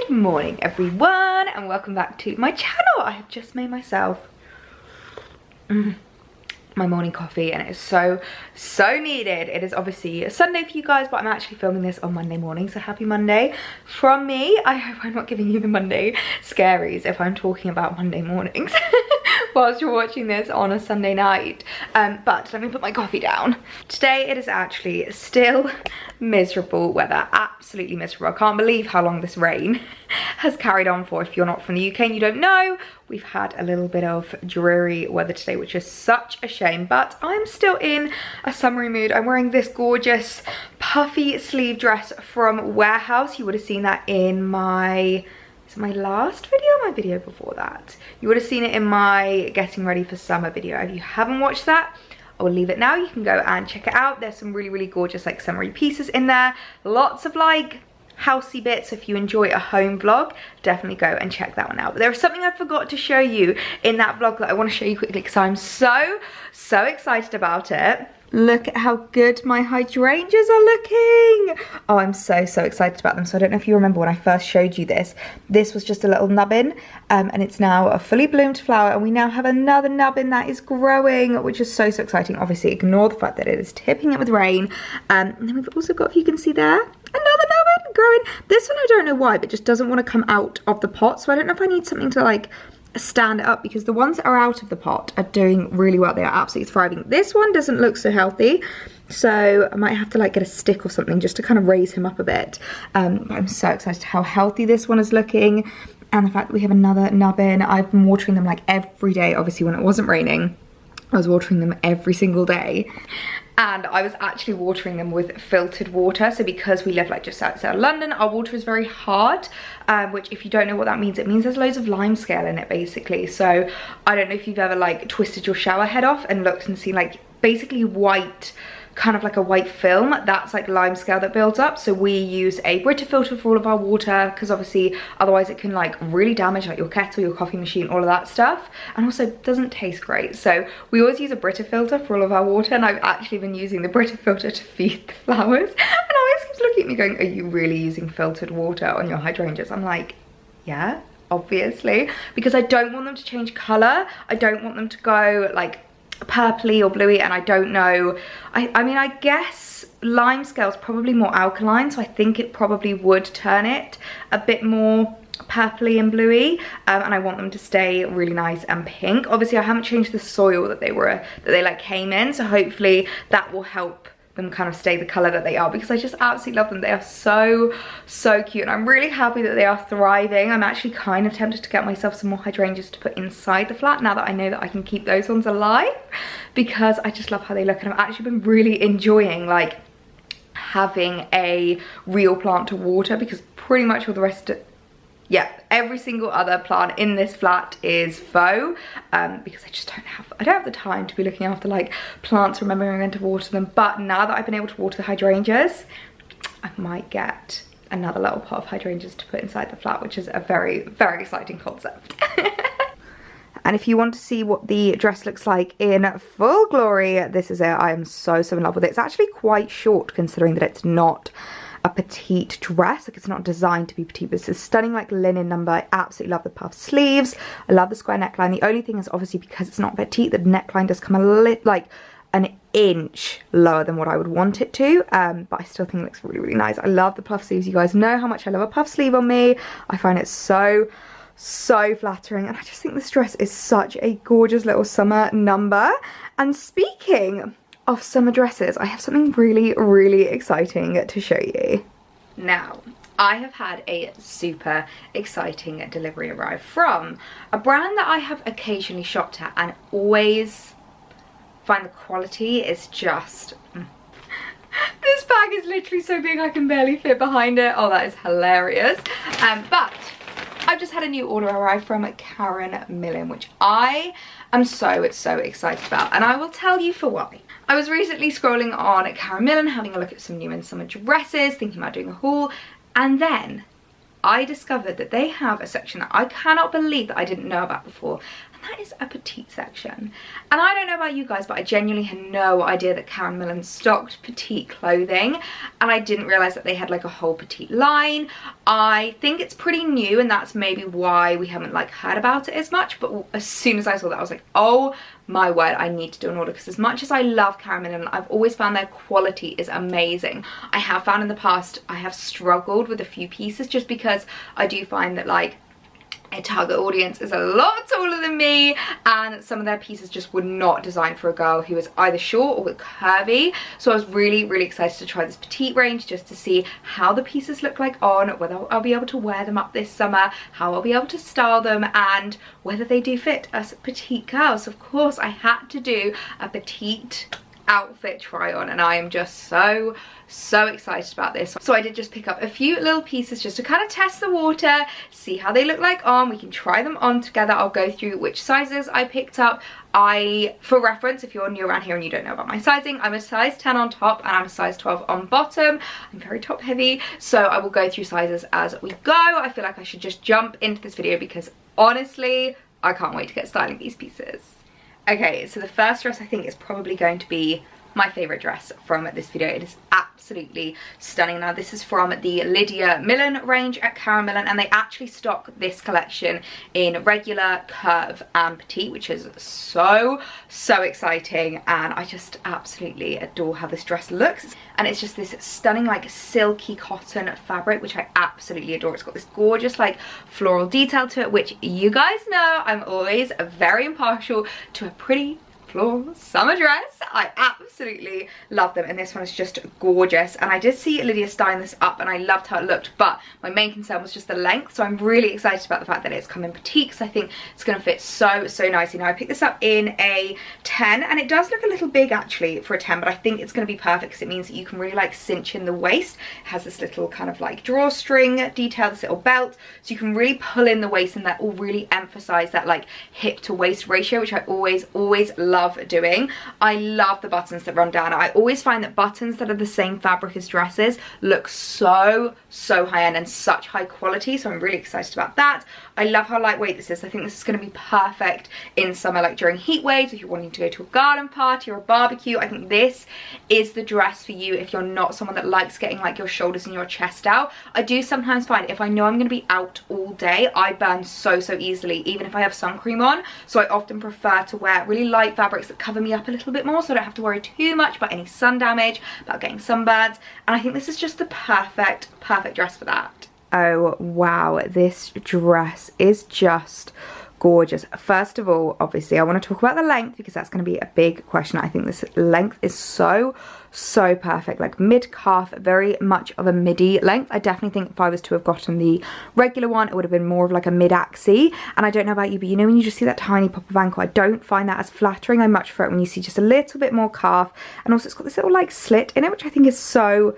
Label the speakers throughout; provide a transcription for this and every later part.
Speaker 1: Good morning everyone and welcome back to my channel. I have just made myself my morning coffee and it is so needed. It is obviously a Sunday for you guys, but I'm actually filming this on Monday morning, so happy Monday from me. I hope I'm not giving you the Monday scaries if I'm talking about Monday mornings whilst you're watching this on a Sunday night. But let me put my coffee down. Today it is actually still miserable weather, absolutely miserable. I can't believe how long this rain has carried on for. If you're not from the UK and you don't know, we've had a little bit of dreary weather today, which is such a shame, but I'm still in a summery mood. I'm wearing this gorgeous puffy sleeve dress from Warehouse. You would have seen that in my last video or my video before that. You would have seen it in my getting ready for summer video. If you haven't watched that, I will leave it now. You can go and check it out. There's some really gorgeous like summery pieces in there. Lots of like housey bits. If you enjoy a home vlog, definitely go and check that one out. But there was something I forgot to show you in that vlog that I want to show you quickly because I'm so excited about it. Look at how good my hydrangeas are looking. Oh, I'm so excited about them. So I don't know if you remember when I first showed you this. This was just a little nubbin and it's now a fully bloomed flower, and we now have another nubbin that is growing, which is so exciting. Obviously ignore the fact that it is tipping it with rain. And then we've also got, if you can see there, another nubbin growing. This one I don't know why, but just doesn't want to come out of the pot. So I don't know if I need something to like stand up, because the ones that are out of the pot are doing really well. They are absolutely thriving. This one doesn't look so healthy, so I might have to like get a stick or something just to kind of raise him up a bit. But I'm so excited how healthy this one is looking, and the fact that we have another nubbin. I've been watering them like every day. Obviously when it wasn't raining, I was watering them every single day. And I was actually watering them with filtered water. So because we live like just outside of London, our water is very hard, which if you don't know what that means, it means there's loads of lime scale in it basically. So I don't know if you've ever like twisted your shower head off and looked and seen like basically white, kind of like a white film, that's like lime scale that builds up. So we use a Brita filter for all of our water, because obviously otherwise it can like really damage like your kettle, your coffee machine, all of that stuff, and also doesn't taste great. So we always use a Brita filter for all of our water, and I've actually been using the Brita filter to feed the flowers, and Alex keeps looking at me going, are you really using filtered water on your hydrangeas? I'm like, yeah, obviously, because I don't want them to change color. I don't want them to go like purpley or bluey, and I don't know, I mean I guess lime scale is probably more alkaline, so I think it probably would turn it a bit more purpley and bluey, and I want them to stay really nice and pink. Obviously I haven't changed the soil that they like came in, so hopefully that will help them kind of stay the color that they are, because I just absolutely love them. They are so cute, and I'm really happy that they are thriving. I'm actually kind of tempted to get myself some more hydrangeas to put inside the flat now that I know that I can keep those ones alive, because I just love how they look, and I've actually been really enjoying like having a real plant to water, because pretty much all the rest of, yeah, every single other plant in this flat is faux, because I just don't have the time to be looking after like plants, remembering when to water them. But now that I've been able to water the hydrangeas, I might get another little pot of hydrangeas to put inside the flat, which is a very exciting concept. And if you want to see what the dress looks like in full glory, this is it. I am so in love with it. It's actually quite short considering that it's not a petite dress, like it's not designed to be petite, but it's a stunning like linen number. I absolutely love the puff sleeves. I love the square neckline. The only thing is obviously because it's not petite, the neckline does come like an inch lower than what I would want it to, but I still think it looks really nice. I love the puff sleeves. You guys know how much I love a puff sleeve on me. I find it so flattering, and I just think this dress is such a gorgeous little summer number. And speaking of summer dresses, I have something really exciting to show you. Now, I have had a super exciting delivery arrive from a brand that I have occasionally shopped at and always find the quality is just this bag is literally so big I can barely fit behind it. Oh, that is hilarious. But I've just had a new order arrive from Karen Millen, which I am so excited about, and I will tell you for why. I was recently scrolling on Karen Millen, having a look at some new and summer dresses, thinking about doing a haul, and then I discovered that they have a section that I cannot believe that I didn't know about before, and that is a petite section. And I don't know about you guys, but I genuinely had no idea that Karen Millen stocked petite clothing, and I didn't realise that they had like a whole petite line. I think it's pretty new, and that's maybe why we haven't like heard about it as much, but as soon as I saw that I was like, oh my word, I need to do an order, because as much as I love Karen Millen, I've always found their quality is amazing. I have found in the past I have struggled with a few pieces just because I do find that like a target audience is a lot taller than me, and some of their pieces just were not designed for a girl who is either short or curvy. So I was really excited to try this petite range just to see how the pieces look like on, whether I'll be able to wear them up this summer, how I'll be able to style them, and whether they do fit us petite girls. Of course I had to do a petite outfit try on, and I am just so excited about this. So I did just pick up a few little pieces just to kind of test the water, see how they look like on. We can try them on together. I'll go through which sizes I picked up. For reference, if you're new around here and you don't know about my sizing, I'm a size 10 on top and I'm a size 12 on bottom. I'm very top heavy, so I will go through sizes as we go. I feel like I should just jump into this video because honestly, I can't wait to get styling these pieces. Okay, so the first dress I think is probably going to be my favourite dress from this video. It is absolutely stunning. Now this is from the Lydia Millen range at Karen Millen, and they actually stock this collection in regular, curve and petite, which is so exciting, and I just absolutely adore how this dress looks. And it's just this stunning like silky cotton fabric, which I absolutely adore. It's got this gorgeous like floral detail to it, which you guys know I'm always very impartial to a pretty floral summer dress. I absolutely love them, and this one is just gorgeous. And I did see Lydia styling this up and I loved how it looked, but my main concern was just the length. So I'm really excited about the fact that it's come in petite, because I think it's going to fit so nicely. Now I picked this up in a 10, and it does look a little big actually for a 10, but I think it's going to be perfect because it means that you can really like cinch in the waist. It has this little kind of like drawstring detail, this little belt, so you can really pull in the waist, and that will really emphasize that like hip to waist ratio, which I always love doing. I love the buttons that run down. I always find that buttons that are the same fabric as dresses look so high end and such high quality, so I'm really excited about that. I love how lightweight this is. I think this is going to be perfect in summer, like during heat waves, if you're wanting to go to a garden party or a barbecue. I think this is the dress for you if you're not someone that likes getting like your shoulders and your chest out. I do sometimes find if I know I'm going to be out all day, I burn so easily, even if I have sun cream on. So I often prefer to wear really light fabrics that cover me up a little bit more, so I don't have to worry too much about any sun damage, about getting sunburns. And I think this is just the perfect dress for that. Oh wow, this dress is just gorgeous. First of all, obviously I want to talk about the length, because that's going to be a big question. I think this length is so perfect, like mid-calf, very much of a midi length. I definitely think if I was to have gotten the regular one, it would have been more of like a mid-axie. And I don't know about you, but you know when you just see that tiny pop of ankle, I don't find that as flattering. I much prefer it when you see just a little bit more calf. And also it's got this little like slit in it, which I think is so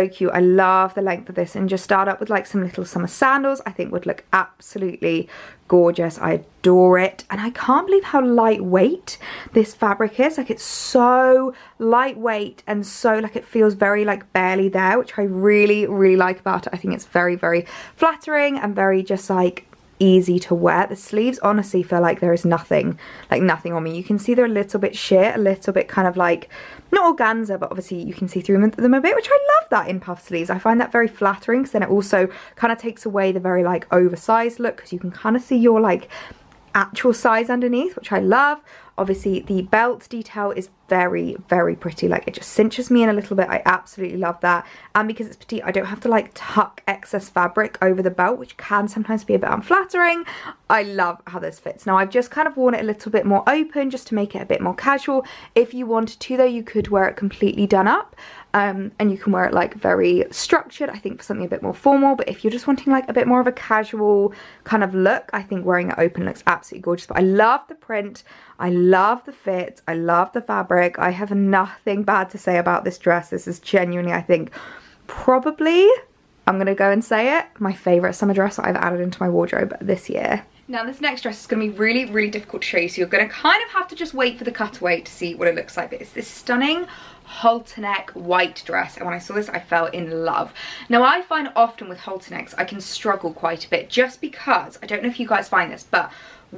Speaker 1: cute. I love the length of this, and just start up with like some little summer sandals I think would look absolutely gorgeous. I adore it, and I can't believe how lightweight this fabric is. Like it's so lightweight, and so like it feels very like barely there, which I really like about it. I think it's very flattering and very just like easy to wear. The sleeves honestly feel like there is nothing on me. You can see they're a little bit sheer, a little bit kind of like not organza, but obviously you can see through them a bit, which I love that in puff sleeves. I find that very flattering, because then it also kind of takes away the very like oversized look, because you can kind of see your like actual size underneath, which I love. Obviously the belt detail is very pretty, like it just cinches me in a little bit. I absolutely love that. And because it's petite, I don't have to like tuck excess fabric over the belt, which can sometimes be a bit unflattering. I love how this fits. Now I've just kind of worn it a little bit more open just to make it a bit more casual. If you wanted to though, you could wear it completely done up, and you can wear it like very structured, I think, for something a bit more formal. But if you're just wanting like a bit more of a casual kind of look, I think wearing it open looks absolutely gorgeous. But I love the print, I love the fit, I love the fabric. I have nothing bad to say about this dress. This is genuinely, I think, probably, I'm gonna go and say it, my favorite summer dress that I've added into my wardrobe this year. Now this next dress is going to be really difficult to show you, so you're going to kind of have to just wait for the cutaway to see what it looks like. But it's this stunning halterneck white dress, and when I saw this I fell in love. Now I find often with halternecks I can struggle quite a bit, just because, I don't know if you guys find this, but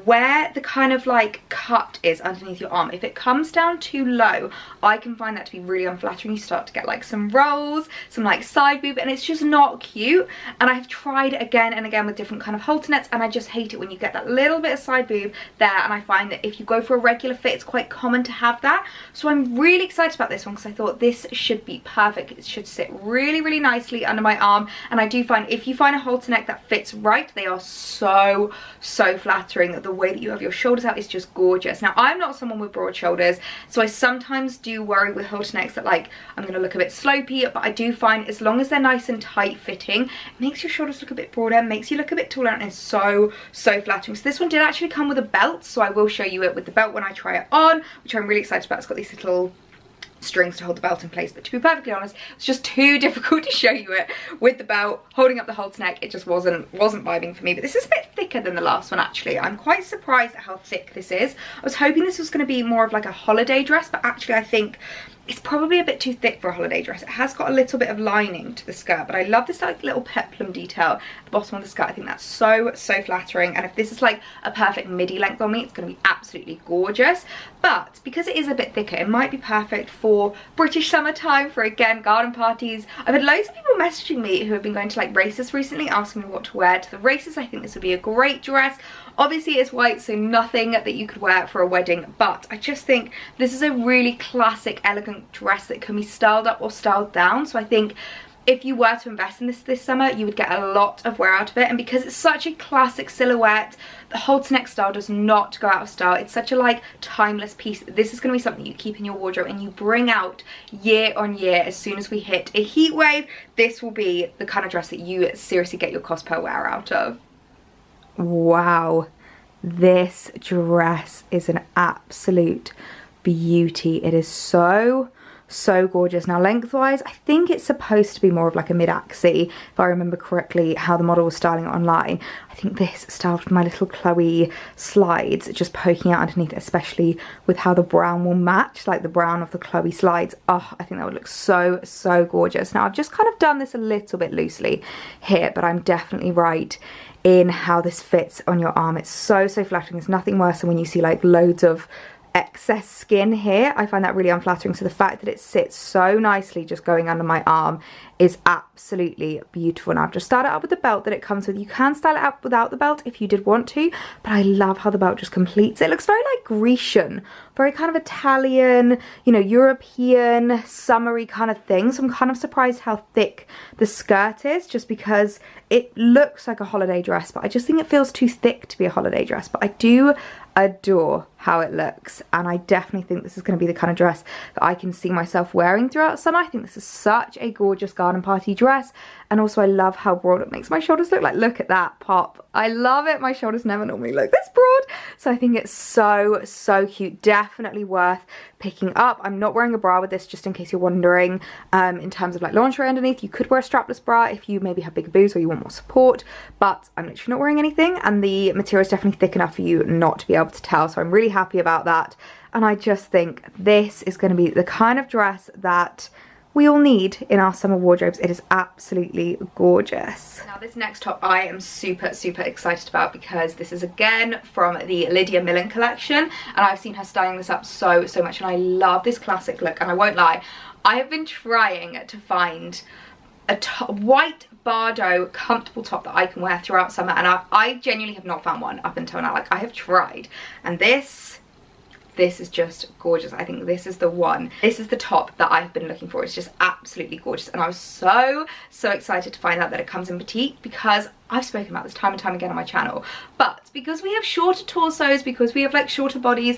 Speaker 1: where the kind of like cut is underneath your arm, if it comes down too low, I can find that to be really unflattering. You start to get like some rolls, some like side boob, and it's just not cute. And I've tried it again and again with different kind of halternecks, and I just hate it when you get that little bit of side boob there. And I find that if you go for a regular fit, it's quite common to have that. So I'm really excited about this one because I thought this should be perfect. It should sit really, really nicely under my arm. And I do find if you find a halterneck that fits right, they are so flattering. The way that you have your shoulders out is just gorgeous. Now, I'm not someone with broad shoulders, so I sometimes do worry with halternecks that like I'm gonna look a bit slopey, but I do find as long as they're nice and tight fitting, it makes your shoulders look a bit broader, makes you look a bit taller, and it's so flattering. So this one did actually come with a belt, so I will show you it with the belt when I try it on, which I'm really excited about. It's got these little strings to hold the belt in place, but to be perfectly honest, it's just too difficult to show you it with the belt holding up the halterneck. It just wasn't vibing for me. But this is a bit thicker than the last one, actually. I'm quite surprised at how thick this is. I was hoping this was going to be more of like a holiday dress, but actually I think it's probably a bit too thick for a holiday dress. It has got a little bit of lining to the skirt, but I love this like little peplum detail at the bottom of the skirt. I think that's so flattering, and if this is like a perfect midi length on me, it's going to be absolutely gorgeous. But because it is a bit thicker, it might be perfect for British summertime, for again garden parties. I've had loads of people messaging me who have been going to like races recently, asking me what to wear to the races. I think this would be a great dress. Obviously it's white, so nothing that you could wear for a wedding, but I just think this is a really classic, elegant dress that can be styled up or styled down. So I think if you were to invest in this summer, you would get a lot of wear out of it. And because it's such a classic silhouette, the halterneck style does not go out of style. It's such a like timeless piece. This is going to be something you keep in your wardrobe and you bring out year on year. As soon as we hit a heat wave, this will be the kind of dress that you seriously get your cost per wear out of. Wow, this dress is an absolute beauty. It is so gorgeous. Now lengthwise, I think it's supposed to be more of like a mid-axi, if I remember correctly how the model was styling it online. I think this styled with my little Chloe slides just poking out underneath, especially with how the brown will match, like the brown of the Chloe slides. Oh, I think that would look so gorgeous. Now I've just kind of done this a little bit loosely here, but I'm definitely right in how this fits on your arm. It's so flattering. There's nothing worse than when you see like loads of excess skin here. I find that really unflattering. So the fact that it sits so nicely just going under my arm is absolutely beautiful. Now I've just started up with the belt that it comes with. You can style it up without the belt if you did want to, but I love how the belt just completes it. It looks very like Grecian, very kind of Italian, you know, European, summery kind of thing. So I'm kind of surprised how thick the skirt is, just because it looks like a holiday dress, but I just think it feels too thick to be a holiday dress. But I do adore how it looks, and I definitely think this is going to be the kind of dress that I can see myself wearing throughout summer. I think this is such a gorgeous garden party dress, and also I love how broad it makes my shoulders look. Like, look at that pop. I love it. My shoulders never normally look this broad, so I think it's so cute. Definitely worth picking up. I'm not wearing a bra with this, just in case you're wondering. In terms of like lingerie underneath, you could wear a strapless bra if you maybe have bigger boobs or you want more support, but I'm literally not wearing anything, and the material is definitely thick enough for you not to be able to tell, so I'm really happy about that. And I just think this is going to be the kind of dress that we all need in our summer wardrobes. It is absolutely gorgeous. Now this next top I am super excited about, because this is again from the Lydia Millen collection, and I've seen her styling this up so much, and I love this classic look. And I won't lie, I have been trying to find a white Bardot comfortable top that I can wear throughout summer, and I genuinely have not found one up until now. Like, I have tried, and this is just gorgeous. I think this is the one. This is the top that I've been looking for. It's just absolutely gorgeous, and I was so excited to find out that it comes in petite, because I've spoken about this time and time again on my channel, but because we have shorter torsos, because we have like shorter bodies,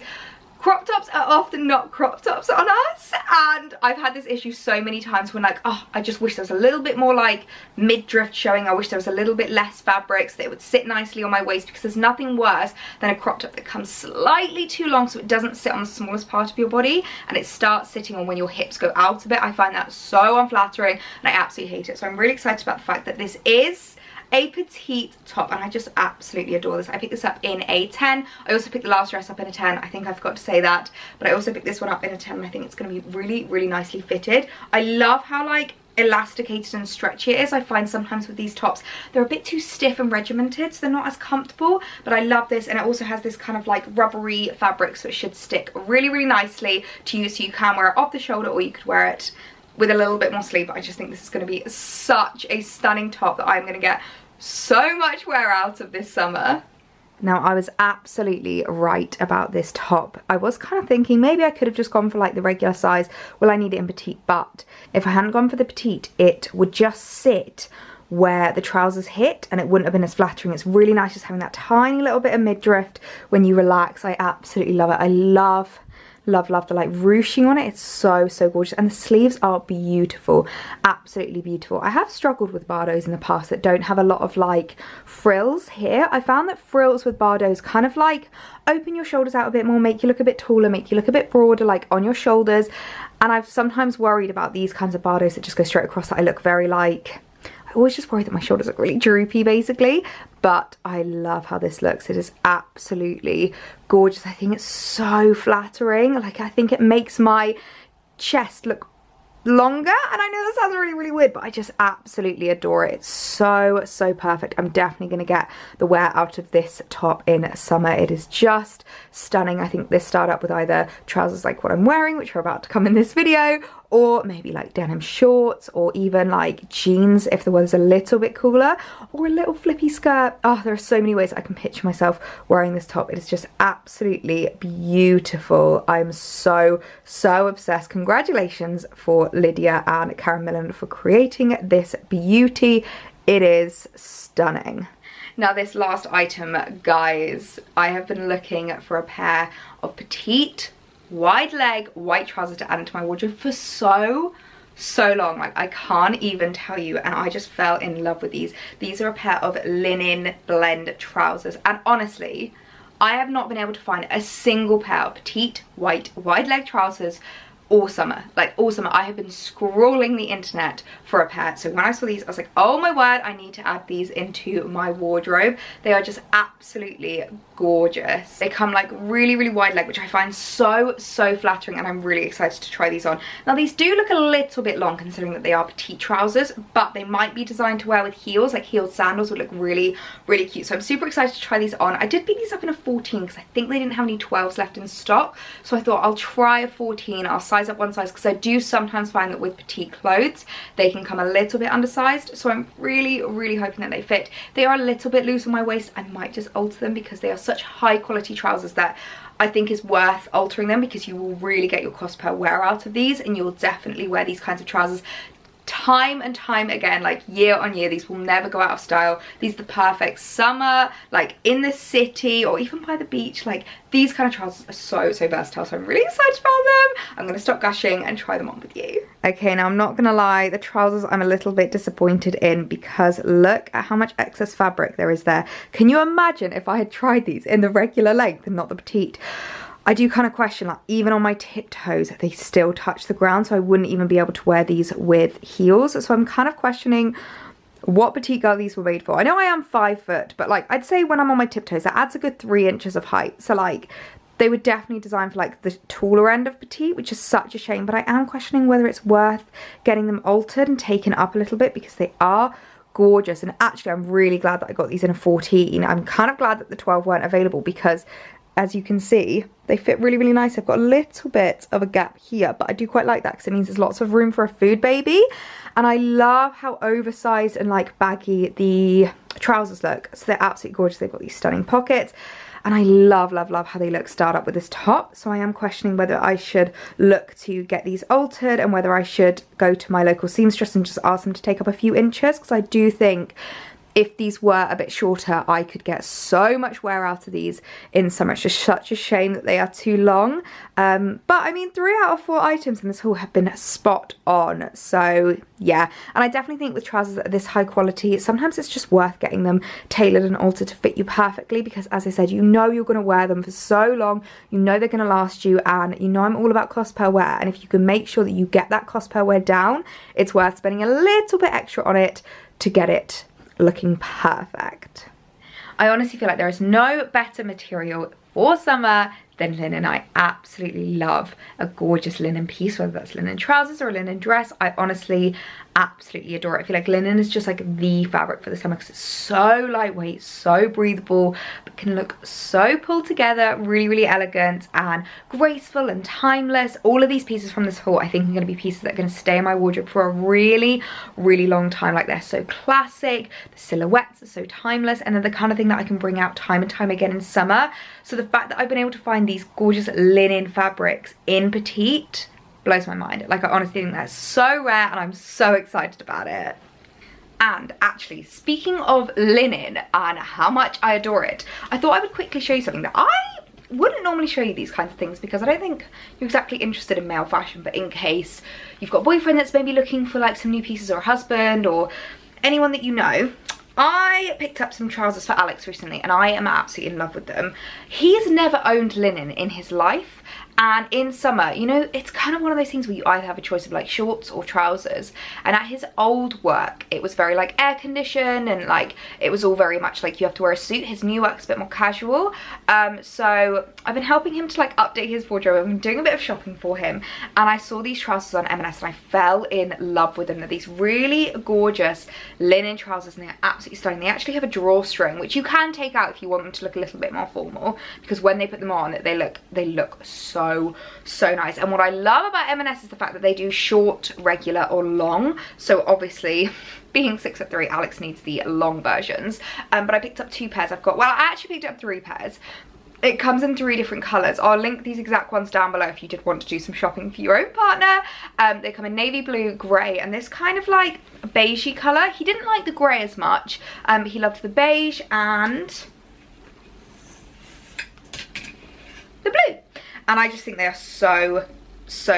Speaker 1: crop tops are often not crop tops on us. And I've had this issue so many times when like, oh, I just wish there was a little bit more like mid-drift showing. I wish there was a little bit less fabric so that it would sit nicely on my waist, because there's nothing worse than a crop top that comes slightly too long so it doesn't sit on the smallest part of your body and it starts sitting on when your hips go out a bit. I find that so unflattering and I absolutely hate it. So I'm really excited about the fact that this is a petite top, and I just absolutely adore this. I picked this up in a 10. I also picked the last dress up in a 10. I think I forgot to say that, but I also picked this one up in a 10, and I think it's going to be really nicely fitted. I love how like elasticated and stretchy it is. I find sometimes with these tops they're a bit too stiff and regimented, so they're not as comfortable, but I love this. And it also has this kind of like rubbery fabric, so it should stick really, really nicely to you, so you can wear it off the shoulder or you could wear it with a little bit more sleeve. I just think this is going to be such a stunning top that I'm going to get so much wear out of this summer. Now, I was absolutely right about this top. I was kind of thinking maybe I could have just gone for like the regular size. Well, I need it in petite, but if I hadn't gone for the petite, it would just sit where the trousers hit and it wouldn't have been as flattering. It's really nice just having that tiny little bit of midriff when you relax. I absolutely love it. I love the like ruching on it. It's so gorgeous, and the sleeves are beautiful, absolutely beautiful. I have struggled with Bardots in the past that don't have a lot of like frills here. I found that frills with Bardots kind of like open your shoulders out a bit more, make you look a bit taller, make you look a bit broader like on your shoulders, and I've sometimes worried about these kinds of Bardots that just go straight across, that I look very like, I always just worry that my shoulders look really droopy basically. But I love how this looks. It is absolutely gorgeous. I think it's so flattering. Like, I think it makes my chest look longer, and I know that sounds really, really weird, but I just absolutely adore it. It's so perfect. I'm definitely going to get the wear out of this top in summer. It is just stunning. I think this styled up with either trousers like what I'm wearing, which are about to come in this video, or maybe like denim shorts, or even like jeans if the weather's a little bit cooler, or a little flippy skirt. Oh, there are so many ways I can picture myself wearing this top. It is just absolutely beautiful. I'm so obsessed. Congratulations for Lydia and Karen Millen for creating this beauty. It is stunning. Now, this last item, guys, I have been looking for a pair of petite wide leg white trousers to add into my wardrobe for so long. Like, I can't even tell you, and I just fell in love with these. These are a pair of linen blend trousers, and honestly, I have not been able to find a single pair of petite white wide leg trousers all summer. Like, all summer I have been scrolling the internet for a pair. So when I saw these, I was like, oh my word, I need to add these into my wardrobe. They are just absolutely gorgeous. They come like really wide leg, which I find so flattering, and I'm really excited to try these on. Now, these do look a little bit long considering that they are petite trousers, but they might be designed to wear with heels. Like, heeled sandals would look really cute. So I'm super excited to try these on. I did pick these up in a 14 because I think they didn't have any 12s left in stock, so I thought I'll try a 14. I'll size up one size because I do sometimes find that with petite clothes they can come a little bit undersized, so I'm really hoping that they fit. They are a little bit loose on my waist. I might just alter them because they are such high quality trousers that I think is worth altering them, because you will really get your cost per wear out of these, and you'll definitely wear these kinds of trousers time and time again, like year on year. These will never go out of style. These are the perfect summer, like in the city or even by the beach. Like, these kind of trousers are so versatile, so I'm really excited about them. I'm gonna stop gushing and try them on with you. Okay, now I'm not gonna lie, the trousers I'm a little bit disappointed in, because look at how much excess fabric there is there. Can you imagine if I had tried these in the regular length and not the petite? I do kind of question, like, even on my tiptoes, they still touch the ground, so I wouldn't even be able to wear these with heels. So I'm kind of questioning what petite girl these were made for. I know I am 5 foot, but like, I'd say when I'm on my tiptoes, that adds a good 3 inches of height. So like, they were definitely designed for like the taller end of petite, which is such a shame. But I am questioning whether it's worth getting them altered and taken up a little bit, because they are gorgeous. And actually, I'm really glad that I got these in a 14. I'm kind of glad that the 12 weren't available, because as you can see, they fit really nice. I've got a little bit of a gap here, but I do quite like that because it means there's lots of room for a food baby. And I love how oversized and like baggy the trousers look. So they're absolutely gorgeous. They've got these stunning pockets, and I love how they look styled up with this top. So I am questioning whether I should look to get these altered, and whether I should go to my local seamstress and just ask them to take up a few inches, because I do think if these were a bit shorter, I could get so much wear out of these in summer. It's just such a shame that they are too long. But I mean, 3 out of 4 items in this haul have been spot on. So yeah, and I definitely think with trousers that are this high quality, sometimes it's just worth getting them tailored and altered to fit you perfectly, because as I said, you know you're going to wear them for so long, you know they're going to last you, and you know I'm all about cost per wear. And if you can make sure that you get that cost per wear down, it's worth spending a little bit extra on it to get it looking perfect. I honestly feel like there is no better material for summer than linen. I absolutely love a gorgeous linen piece, whether that's linen trousers or a linen dress. I honestly absolutely adore it. I feel like linen is just like the fabric for the summer because it's so lightweight, so breathable, but can look so pulled together, really, really elegant and graceful and timeless. All of these pieces from this haul I think are going to be pieces that are going to stay in my wardrobe for a really, really long time. Like, they're so classic, the silhouettes are so timeless, and they're the kind of thing that I can bring out time and time again in summer. So the fact that I've been able to find these gorgeous linen fabrics in Petite blows my mind. Like, I honestly think that's so rare and I'm so excited about it. And actually, speaking of linen and how much I adore it, I thought I would quickly show you something that I wouldn't normally show you these kinds of things because I don't think you're exactly interested in male fashion, but in case you've got a boyfriend that's maybe looking for like some new pieces, or a husband, or anyone that you know, I picked up some trousers for Alex recently and I am absolutely in love with them. He's never owned linen in his life, and in summer, you know, it's kind of one of those things where you either have a choice of like shorts or trousers, and at his old work it was very like air conditioned and like it was all very much like you have to wear a suit. His new work's a bit more casual, so I've been helping him to like update his wardrobe. I've been doing a bit of shopping for him, and I saw these trousers on M&S and I fell in love with them. They're these really gorgeous linen trousers and they're absolutely stunning. They actually have a drawstring which you can take out if you want them to look a little bit more formal, because when they put them on they look so nice. And what I love about M&S is the fact that they do short, regular or long. So obviously being 6'3", Alex needs the long versions, but I picked up 2 pairs. I actually picked up 3 pairs. It comes in 3 different colours. I'll link these exact ones down below if you did want to do some shopping for your own partner. They come in navy blue, grey, and this kind of like beigey colour. He didn't like the grey as much, but he loved the beige and the blue. And I just think they are so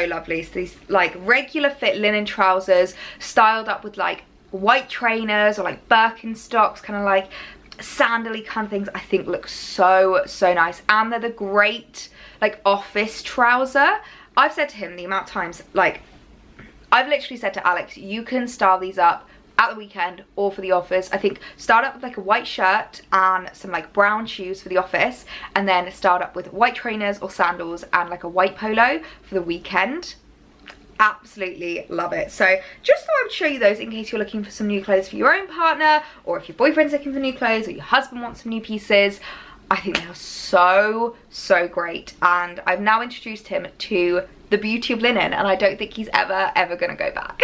Speaker 1: lovely. So these like regular fit linen trousers styled up with like white trainers or like Birkenstocks, kind of like sandally kind of things, I think look so nice. And they're the great like office trouser. I've said to him the amount of times, like I've literally said to Alex, you can style these up at the weekend or for the office. I think start up with like a white shirt and some like brown shoes for the office, and then start up with white trainers or sandals and like a white polo for the weekend. Absolutely love it. So just thought I would show you those in case you're looking for some new clothes for your own partner, or if your boyfriend's looking for new clothes, or your husband wants some new pieces. I think they are so great, and I've now introduced him to the beauty of linen, and I don't think he's ever gonna go back.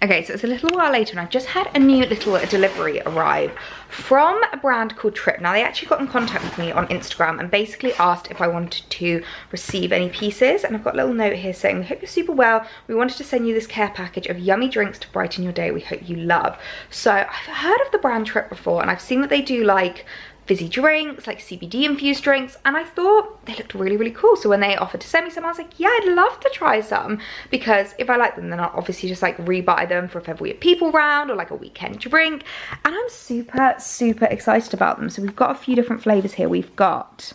Speaker 1: Okay, so it's a little while later and I've just had a new little delivery arrive from a brand called Trip. Now, they actually got in contact with me on Instagram and basically asked if I wanted to receive any pieces. And I've got a little note here saying, we hope you're super well. We wanted to send you this care package of yummy drinks to brighten your day. We hope you love. So I've heard of the brand Trip before, and I've seen that they do like fizzy drinks, like CBD infused drinks, and I thought they looked really cool. So when they offered to send me some, I was like, yeah, I'd love to try some, because if I like them, then I'll obviously just like rebuy them for if ever we have people round or like a weekend drink. And I'm super excited about them. So we've got a few different flavors here. We've got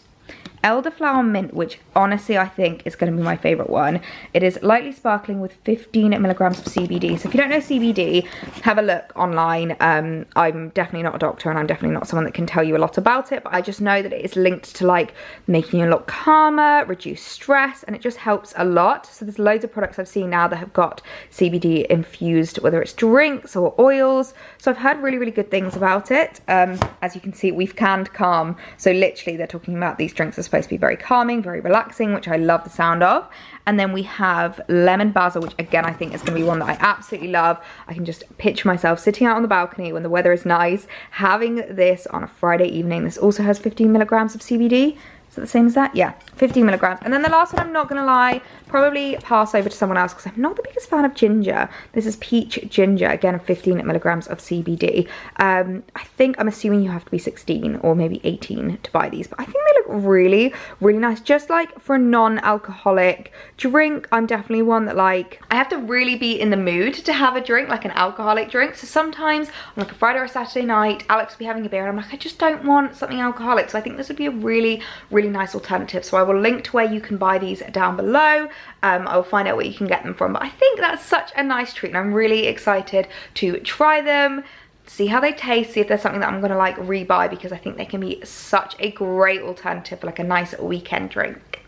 Speaker 1: elderflower mint, which honestly I think is going to be my favorite one. It is lightly sparkling with 15 milligrams of CBD. So if you don't know CBD, have a look online. I'm definitely not a doctor and I'm definitely not someone that can tell you a lot about it, but I just know that it is linked to like making you a lot calmer, reduce stress, and it just helps a lot. So there's loads of products I've seen now that have got CBD infused, whether it's drinks or oils. So I've heard really good things about it. As you can see, we've canned calm. So literally they're talking about these drinks are supposed to be very calming, very relaxing, which I love the sound of. And then we have lemon basil, which again I think is going to be one that I absolutely love. I can just picture myself sitting out on the balcony when the weather is nice, having this on a Friday evening. This also has 15 milligrams of CBD. Is it the same as that? Yeah, 15 milligrams. And then the last one, I'm not gonna lie, probably pass over to someone else because I'm not the biggest fan of ginger. This is peach ginger, again 15 milligrams of CBD. I think, I'm assuming you have to be 16 or maybe 18 to buy these, but I think they look really nice. Just like for a non-alcoholic drink, I'm definitely one that like, I have to really be in the mood to have a drink, like an alcoholic drink. So sometimes on like a Friday or a Saturday night, Alex will be having a beer and I'm like, I just don't want something alcoholic. So I think this would be a really nice alternative. So I will link to where you can buy these down below. I will find out where you can get them from, but I think that's such a nice treat and I'm really excited to try them, see how they taste, see if there's something that I'm gonna like rebuy, because I think they can be such a great alternative for like a nice weekend drink.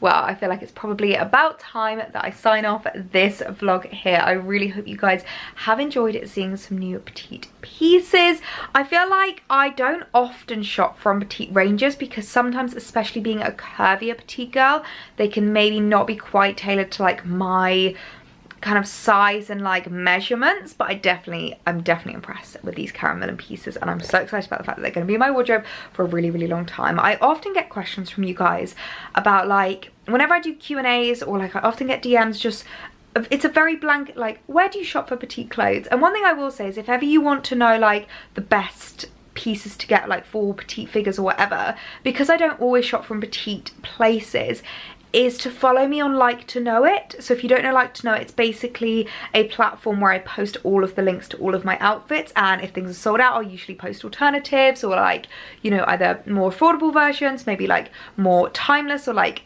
Speaker 1: Well, I feel like it's probably about time that I sign off this vlog here. I really hope you guys have enjoyed seeing some new petite pieces. I feel like I don't often shop from petite ranges because sometimes, especially being a curvier petite girl, they can maybe not be quite tailored to like my kind of size and like measurements, but I'm definitely impressed with these Millen pieces, and I'm so excited about the fact that they're going to be in my wardrobe for a really long time. I often get questions from you guys about, like, whenever I do Q&As, or like I often get DMs, just it's a very blanket, like, where do you shop for petite clothes? And one thing I will say is, if ever you want to know like the best pieces to get like for petite figures or whatever, because I don't always shop from petite places, is to follow me on Like to Know It. So if you don't know Like to Know It, it's basically a platform where I post all of the links to all of my outfits, and if things are sold out, I'll usually post alternatives, or like, you know, either more affordable versions, maybe like more timeless, or like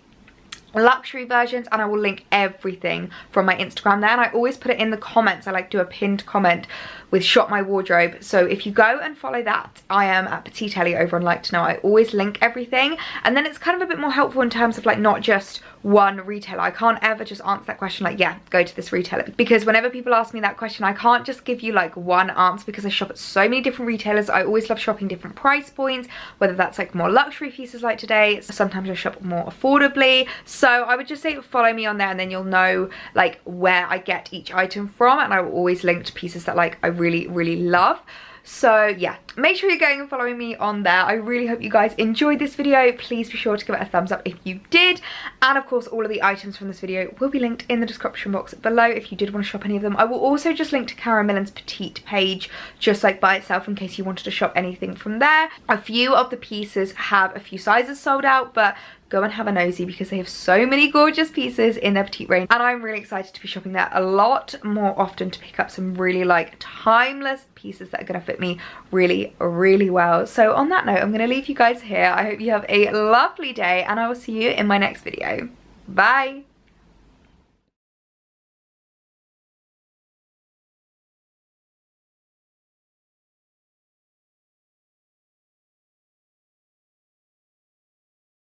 Speaker 1: luxury versions, and I will link everything from my Instagram there, and I always put it in the comments. I like do a pinned comment with shop my wardrobe, so if you go and follow that, I am at PetiteElliee over on Like to Know. I always link everything, and then it's kind of a bit more helpful in terms of like not just one retailer. I can't ever just answer that question like, yeah, go to this retailer, because whenever people ask me that question, I can't just give you like one answer, because I shop at so many different retailers. I always love shopping different price points, whether that's like more luxury pieces like today, sometimes I shop more affordably. So I would just say follow me on there, and then you'll know like where I get each item from, and I will always link to pieces that like I really love. So yeah, make sure you're going and following me on there. I really hope you guys enjoyed this video. Please be sure to give it a thumbs up if you did, and of course all of the items from this video will be linked in the description box below if you did want to shop any of them. I will also just link to Millen's petite page just like by itself in case you wanted to shop anything from there. A few of the pieces have a few sizes sold out, but go and have a nosy because they have so many gorgeous pieces in their petite range, and I'm really excited to be shopping there a lot more often to pick up some really like timeless pieces that are going to fit me really well. So on that note, I'm going to leave you guys here. I hope you have a lovely day, and I will see you in my next video. Bye.